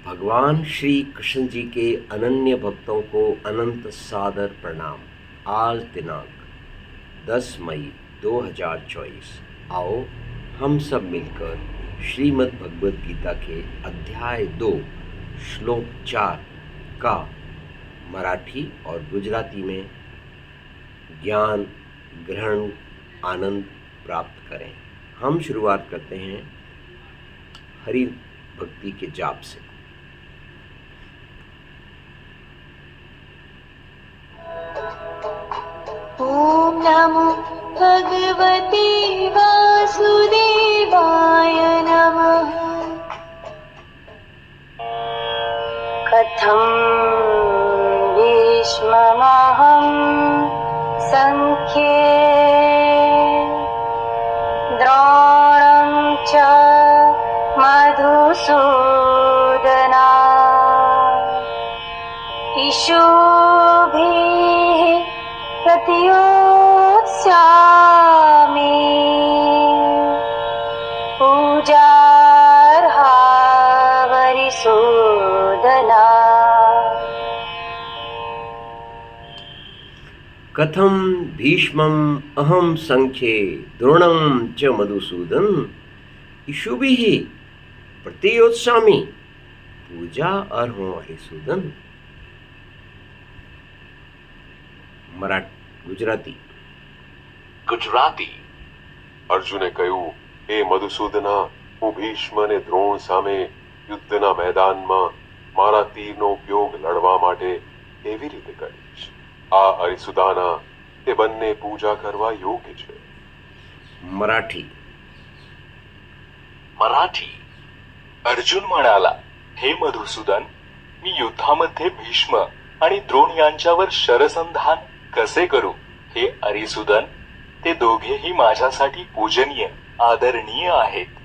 भगवान श्री कृष्ण जी के अनन्य भक्तों को अनंत सादर प्रणाम। आज दिनांक 10 मई 2024। आओ हम सब मिलकर श्रीमद् भगवद गीता के अध्याय 2 श्लोक 4 का मराठी और गुजराती में ज्ञान ग्रहण आनंद प्राप्त करें। हम शुरुआत करते हैं हरि भक्ति के जाप से। ओम नमो भगवते वासुदेवाय नमः। कथं भीष्ममहं संख्ये द्रोणं च मधुसूदना इषुभिः प्रतियोत्स्यामि पूजार्हा वरिसूदना। कथम भीष्मम् अहम संख्ये द्रोणं च मधुसूदन इषुभिः प्रतियोत्स्यामि पूजा अर्हो हरिसूदन। ગુજરાતી અર્જુને કહ્યું, હે મધુસૂદના, હું ભીષ્મ અને દ્રોણ સામે યુદ્ધના મેદાનમાં મારા તીરનો ઉપયોગ લડવા માટે કેવી રીતે કરીશ? આ હરિસુદાના તે બંને પૂજા કરવા યોગ્ય છે. मराठी अर्जुन म्हणाला, हे मधुसूदन, मी युद्धामध्ये भीष्म आणि द्रोण यांच्यावर शरसंधान कसे करू? हे हरिसूदन, ते दोघेही माझ्यासाठी पूजनीय आदरणीय आहेत.